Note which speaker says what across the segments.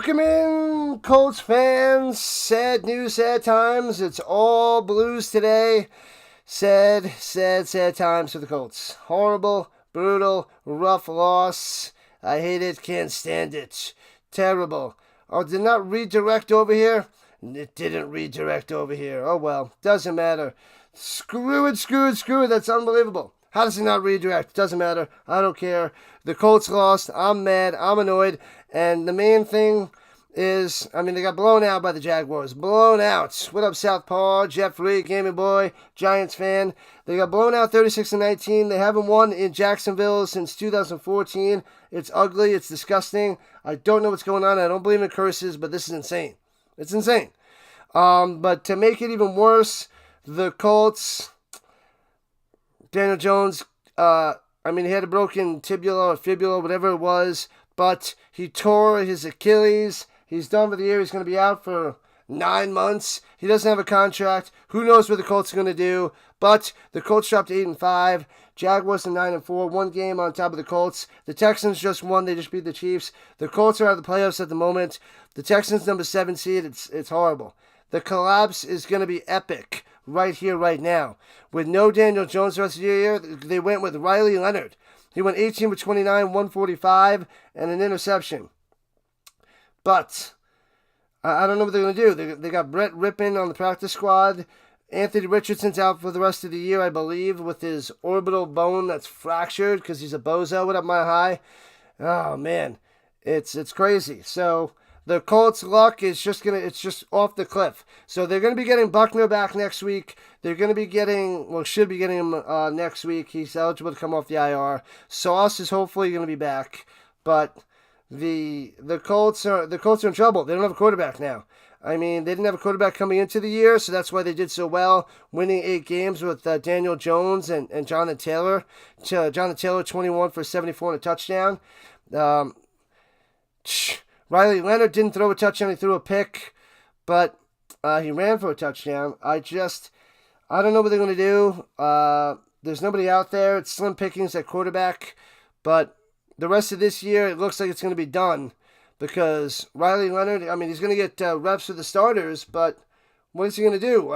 Speaker 1: Welcome in, Colts fans. Sad news, sad times. It's all blues today. Sad times for the Colts. Horrible, brutal, rough loss. I hate it, can't stand it. Terrible. Oh, did not redirect over here? It didn't redirect over here. Oh well, doesn't matter. Screw it. That's unbelievable. How does it not redirect? Doesn't matter. I don't care. The Colts lost. I'm mad. I'm annoyed. And the main thing is, they got blown out by the Jaguars. Blown out. What up, Southpaw? Jeffrey, Gaming Boy, Giants fan. They got blown out 36-19. They haven't won in Jacksonville since 2014. It's ugly. It's disgusting. I don't know what's going on. I don't believe in curses, but this is insane. It's insane. But to make it even worse, the Colts, Daniel Jones, he had a broken tibula or fibula, whatever it was, but he tore his Achilles. He's done for the year. He's going to be out for 9 months. He doesn't have a contract. Who knows what the Colts are going to do? But the Colts dropped 8-5. Jaguars are 9-4. 1 game on top of the Colts. The Texans just won. They just beat the Chiefs. The Colts are out of the playoffs at the moment. The Texans number 7 seed. It's horrible. The collapse is going to be epic right here, right now. With no Daniel Jones the rest of the year, they went with Riley Leonard. He went 18 for 29, 145, and an interception. But I don't know what they're going to do. They got Brett Rippon on the practice squad. Anthony Richardson's out for the rest of the year, I believe, with his orbital bone that's fractured because he's a bozo. What up, my high? Oh, man. It's crazy. So the Colts' luck is just off the cliff. So they're going to be getting Buckner back next week. They're going to be should be getting him next week. He's eligible to come off the IR. Sauce is hopefully going to be back, but the Colts are in trouble. They don't have a quarterback now. They didn't have a quarterback coming into the year, so that's why they did so well, winning 8 games with Daniel Jones and Jonathan Taylor. Jonathan Taylor, 21 for 74 and a touchdown. Riley Leonard didn't throw a touchdown. He threw a pick, but he ran for a touchdown. I don't know what they're going to do. There's nobody out there. It's slim pickings at quarterback, but the rest of this year, it looks like it's going to be done because Riley Leonard, he's going to get reps with the starters, but what is he going to do?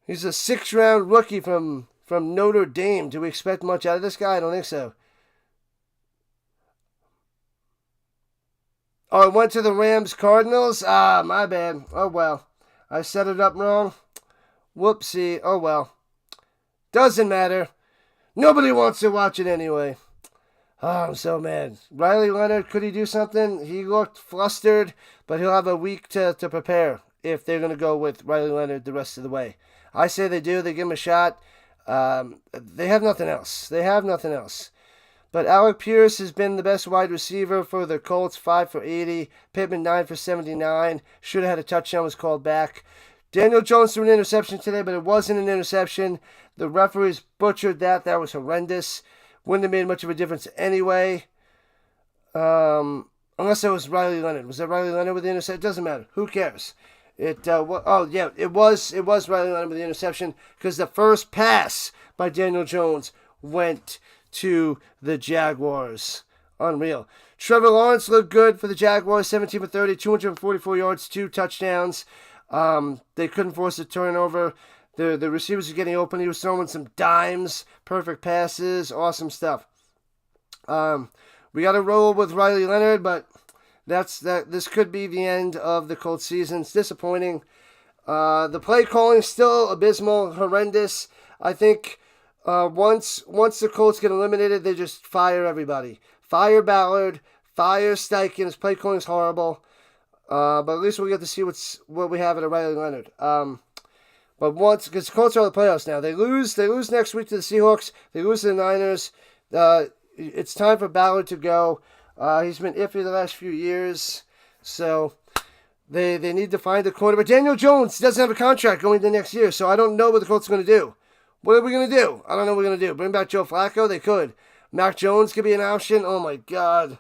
Speaker 1: He's a 6th-round rookie from Notre Dame. Do we expect much out of this guy? I don't think so. Oh, it went to the Rams-Cardinals? My bad. Oh, well. I set it up wrong. Whoopsie. Oh, well. Doesn't matter. Nobody wants to watch it anyway. Oh, I'm so mad. Riley Leonard, could he do something? He looked flustered, but he'll have a week to prepare if they're going to go with Riley Leonard the rest of the way. I say they do. They give him a shot. They have nothing else. But Alec Pierce has been the best wide receiver for the Colts, 5 for 80. Pittman, 9 for 79. Should have had a touchdown, was called back. Daniel Jones threw an interception today, but it wasn't an interception. The referees butchered that. That was horrendous. Wouldn't have made much of a difference anyway. Unless it was Riley Leonard. Was that Riley Leonard with the interception? It doesn't matter. Who cares? It was Riley Leonard with the interception because the first pass by Daniel Jones went to the Jaguars. Unreal. Trevor Lawrence looked good for the Jaguars, 17 for 30, 244 yards, 2 touchdowns. They couldn't force a turnover. The receivers were getting open. He was throwing some dimes, perfect passes, awesome stuff. We got to roll with Riley Leonard, but this could be the end of the Colts season. It's disappointing. The play calling is still abysmal, horrendous. I think once the Colts get eliminated, they just fire everybody. Fire Ballard, fire Steichen. His play calling is horrible. But at least we'll get to see what we have at a Riley Leonard. But because the Colts are in the playoffs now, they lose next week to the Seahawks. They lose to the Niners. It's time for Ballard to go. He's been iffy the last few years, so they need to find a quarterback. Daniel Jones doesn't have a contract going into next year, so I don't know what the Colts are going to do. What are we going to do? I don't know what we're going to do. Bring back Joe Flacco? They could. Mac Jones could be an option. Oh, my God.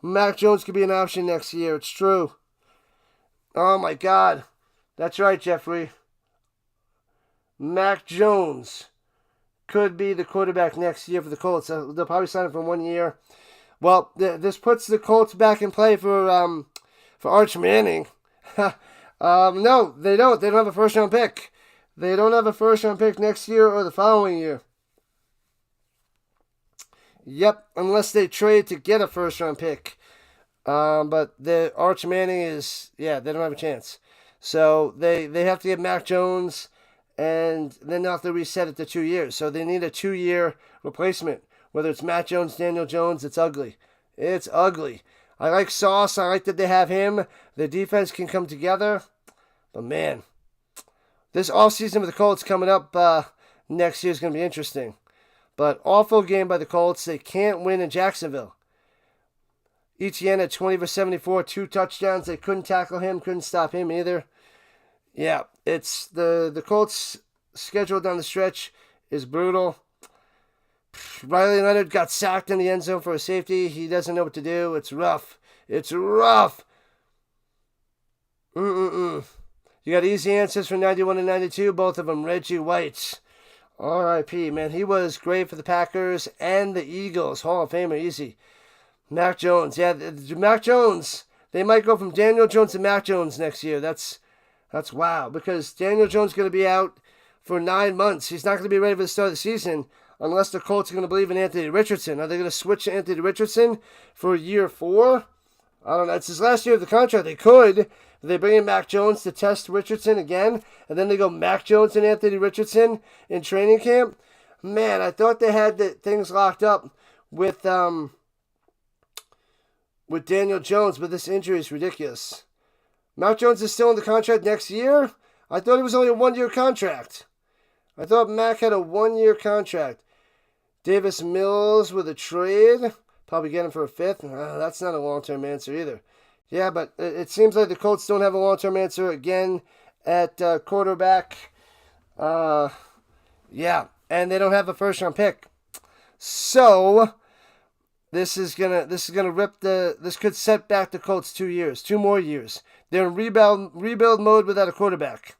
Speaker 1: Mac Jones could be an option next year. It's true. Oh, my God. That's right, Jeffrey. Mac Jones could be the quarterback next year for the Colts. They'll probably sign him for 1 year. Well, this puts the Colts back in play for Arch Manning. No, they don't. They don't have a first-round pick. They don't have a first-round pick next year or the following year. Yep, unless they trade to get a first-round pick. But the Arch Manning is, they don't have a chance. So they have to get Mac Jones, and then they'll have to reset it to 2 years. So they need a 2-year replacement. Whether it's Matt Jones, Daniel Jones, it's ugly. It's ugly. I like Sauce. I like that they have him. The defense can come together. But man, this offseason with the Colts coming up next year is going to be interesting. But awful game by the Colts. They can't win in Jacksonville. Etienne at 20 for 74, 2 touchdowns. They couldn't tackle him, couldn't stop him either. Yeah, it's the Colts' schedule down the stretch is brutal. Riley Leonard got sacked in the end zone for a safety. He doesn't know what to do. It's rough. It's rough. You got easy answers for 91 and 92, both of them. Reggie White. R.I.P., man. He was great for the Packers and the Eagles. Hall of Famer, easy. Mac Jones. Yeah, Mac Jones. They might go from Daniel Jones to Mac Jones next year. That's wow. Because Daniel Jones is going to be out for 9 months. He's not going to be ready for the start of the season unless the Colts are going to believe in Anthony Richardson. Are they going to switch to Anthony Richardson for year 4? I don't know. It's his last year of the contract. They could. They bring in Mac Jones to test Richardson again, and then they go Mac Jones and Anthony Richardson in training camp. Man, I thought they had things locked up with Daniel Jones, but this injury is ridiculous. Mac Jones is still in the contract next year? I thought it was only a 1-year contract. I thought Mac had a 1-year contract. Davis Mills with a trade. Probably get him for a 5th. That's not a long-term answer either. Yeah, but it seems like the Colts don't have a long-term answer again at quarterback. Yeah, and they don't have a first-round pick. So this could set back the Colts 2 years, 2 more years. They're in rebuild mode without a quarterback.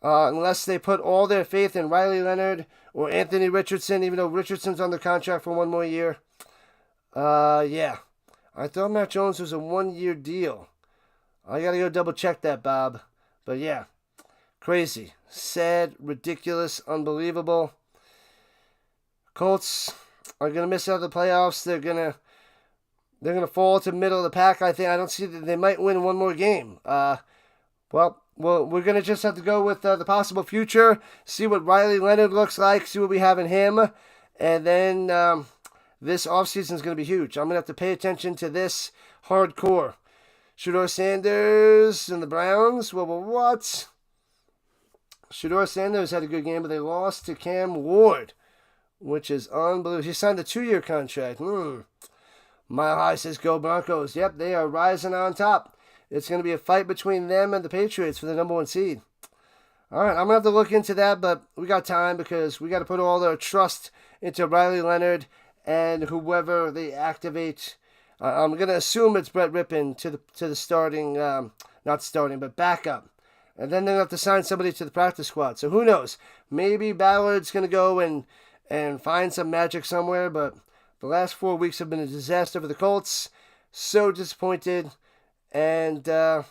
Speaker 1: Unless they put all their faith in Riley Leonard or Anthony Richardson, even though Richardson's under contract for 1 more year. Yeah. I thought Matt Jones was a 1-year deal. I gotta go double check that, Bob. But yeah, crazy, sad, ridiculous, unbelievable. Colts are gonna miss out the playoffs. They're gonna fall to the middle of the pack. I don't see that they might win 1 more game. Well, we're gonna just have to go with the possible future. See what Riley Leonard looks like. See what we have in him, and then. This offseason is going to be huge. I'm going to have to pay attention to this hardcore. Shedeur Sanders and the Browns. Well, what? Shedeur Sanders had a good game, but they lost to Cam Ward, which is unbelievable. He signed a 2-year contract. Mile High says, go Broncos. Yep, they are rising on top. It's going to be a fight between them and the Patriots for the number 1 seed. All right, I'm going to have to look into that, but we got time because we got to put all our trust into Riley Leonard and whoever they activate. I'm going to assume it's Brett Rippon to the starting, not starting, but backup. And then they'll have to sign somebody to the practice squad. So who knows? Maybe Ballard's going to go and find some magic somewhere, but the last 4 weeks have been a disaster for the Colts. So disappointed. And, yeah,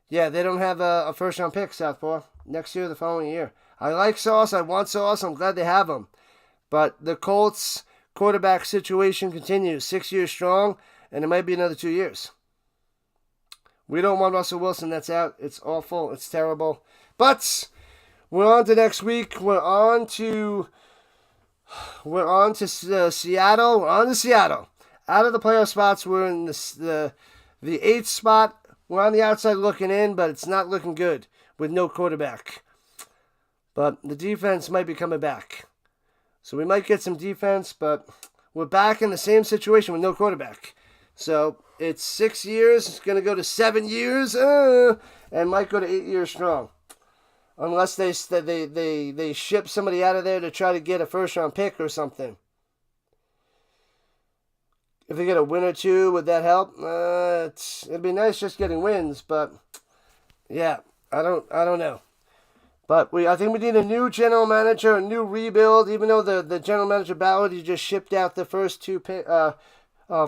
Speaker 1: they don't have a first-round pick, Southpaw, next year or the following year. I like Sauce. I want Sauce. I'm glad they have him. But the Colts quarterback situation continues 6 years strong, and it might be another 2 years. We don't want Russell Wilson. That's out. It's awful. It's terrible. But we're on to next week. We're on to Seattle. We're on to Seattle. Out of the playoff spots, we're in the 8th spot. We're on the outside looking in, but it's not looking good with no quarterback. But the defense might be coming back. So we might get some defense, but we're back in the same situation with no quarterback. So it's 6 years. It's going to go to 7 years, and might go to 8 years strong, unless they ship somebody out of there to try to get a first-round pick or something. If they get a win or 2, would that help? It'd be nice just getting wins, but yeah, I don't know. But I think we need a new general manager, a new rebuild. Even though the general manager Ballard, he just shipped out the first 2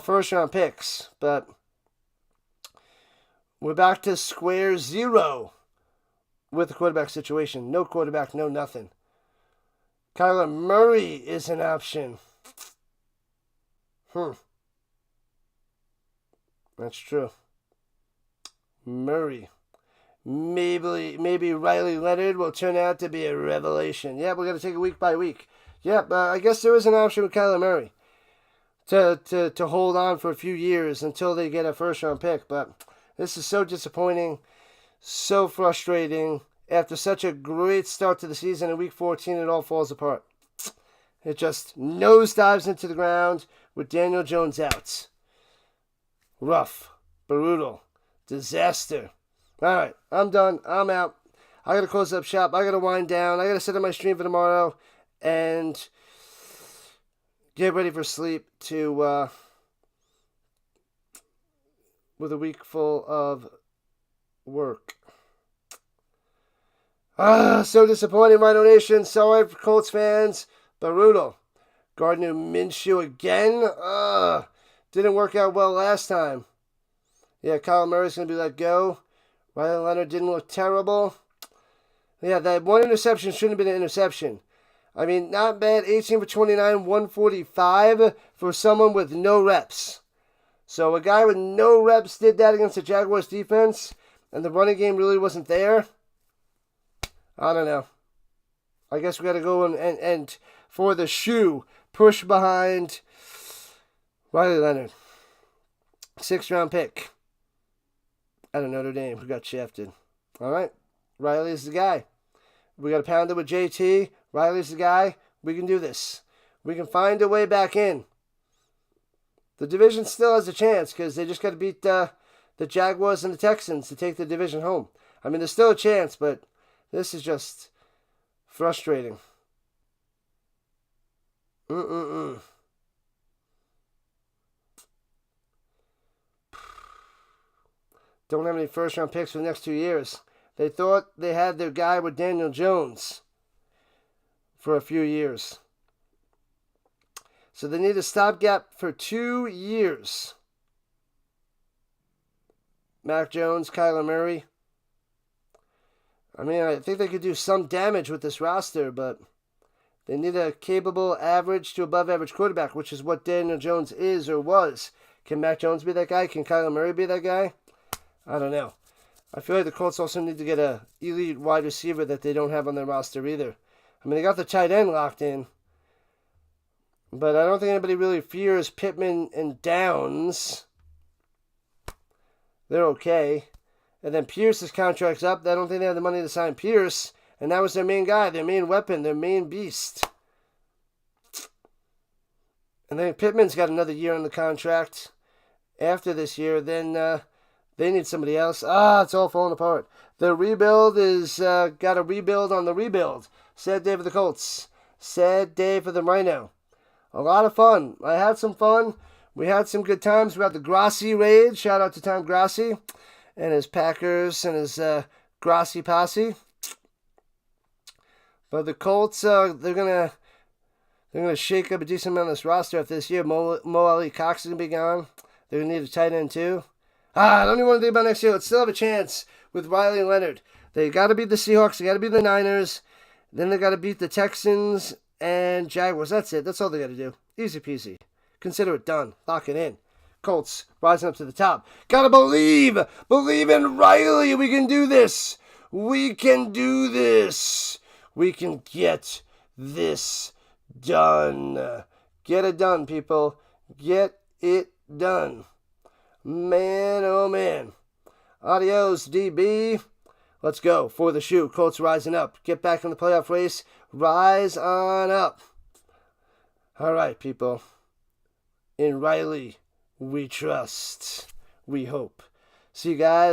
Speaker 1: first round picks. But we're back to square zero with the quarterback situation. No quarterback, no nothing. Kyler Murray is an option. That's true. Murray. Maybe Riley Leonard will turn out to be a revelation. Yeah, we're going to take it week by week. Yeah, I guess there is an option with Kyler Murray to hold on for a few years until they get a first-round pick. But this is so disappointing, so frustrating. After such a great start to the season in Week 14, it all falls apart. It just nosedives into the ground with Daniel Jones out. Rough, brutal, disaster. All right, I'm done. I'm out. I got to close up shop. I got to wind down. I got to set up my stream for tomorrow and get ready for sleep with a week full of work. So disappointing, Rhino Nation. Sorry for Colts fans. Brutal. Gardner Minshew again. Didn't work out well last time. Yeah, Kyler Murray's going to be let go. Riley Leonard didn't look terrible. Yeah, that one interception shouldn't have been an interception. I mean, not bad. 18 for 29, 145 for someone with no reps. So a guy with no reps did that against the Jaguars defense, and the running game really wasn't there. I don't know. I guess we got to go and for the shoe, push behind Riley Leonard. 6th round pick out of Notre Dame who got shafted. All right. Riley's the guy. We got to pound it with JT. Riley's the guy. We can do this. We can find a way back in. The division still has a chance because they just got to beat the Jaguars and the Texans to take the division home. I mean, there's still a chance, but this is just frustrating. Don't have any first-round picks for the next 2 years. They thought they had their guy with Daniel Jones for a few years. So they need a stopgap for 2 years. Mac Jones, Kyler Murray. I mean, I think they could do some damage with this roster, but they need a capable average to above average quarterback, which is what Daniel Jones is or was. Can Mac Jones be that guy? Can Kyler Murray be that guy? I don't know. I feel like the Colts also need to get a elite wide receiver that they don't have on their roster either. I mean, they got the tight end locked in, but I don't think anybody really fears Pittman and Downs. They're okay. And then Pierce's contract's up. I don't think they have the money to sign Pierce. And that was their main guy, their main weapon, their main beast. And then Pittman's got another year on the contract after this year. Then they need somebody else. It's all falling apart. The rebuild is got a rebuild on the rebuild. Sad day for the Colts. Sad day for the Rhino. A lot of fun. I had some fun. We had some good times. We had the Gutsy raid. Shout out to Tom Gutsy and his Packers and his Gutsy posse. But the Colts, they're gonna shake up a decent amount of this roster after this year. Mo Ali Cox is gonna be gone. They're gonna need a tight end too. I don't even want to think about next year. Let's still have a chance with Riley Leonard. They got to beat the Seahawks. They got to beat the Niners. Then they got to beat the Texans and Jaguars. That's it. That's all they got to do. Easy peasy. Consider it done. Lock it in. Colts rising up to the top. Gotta believe. Believe in Riley. We can do this. We can do this. We can get this done. Get it done, people. Get it done. Man, oh man. Adios, DB. Let's go for the shoe. Colts rising up. Get back in the playoff race. Rise on up. All right, people. In Riley, we trust. We hope. See you guys.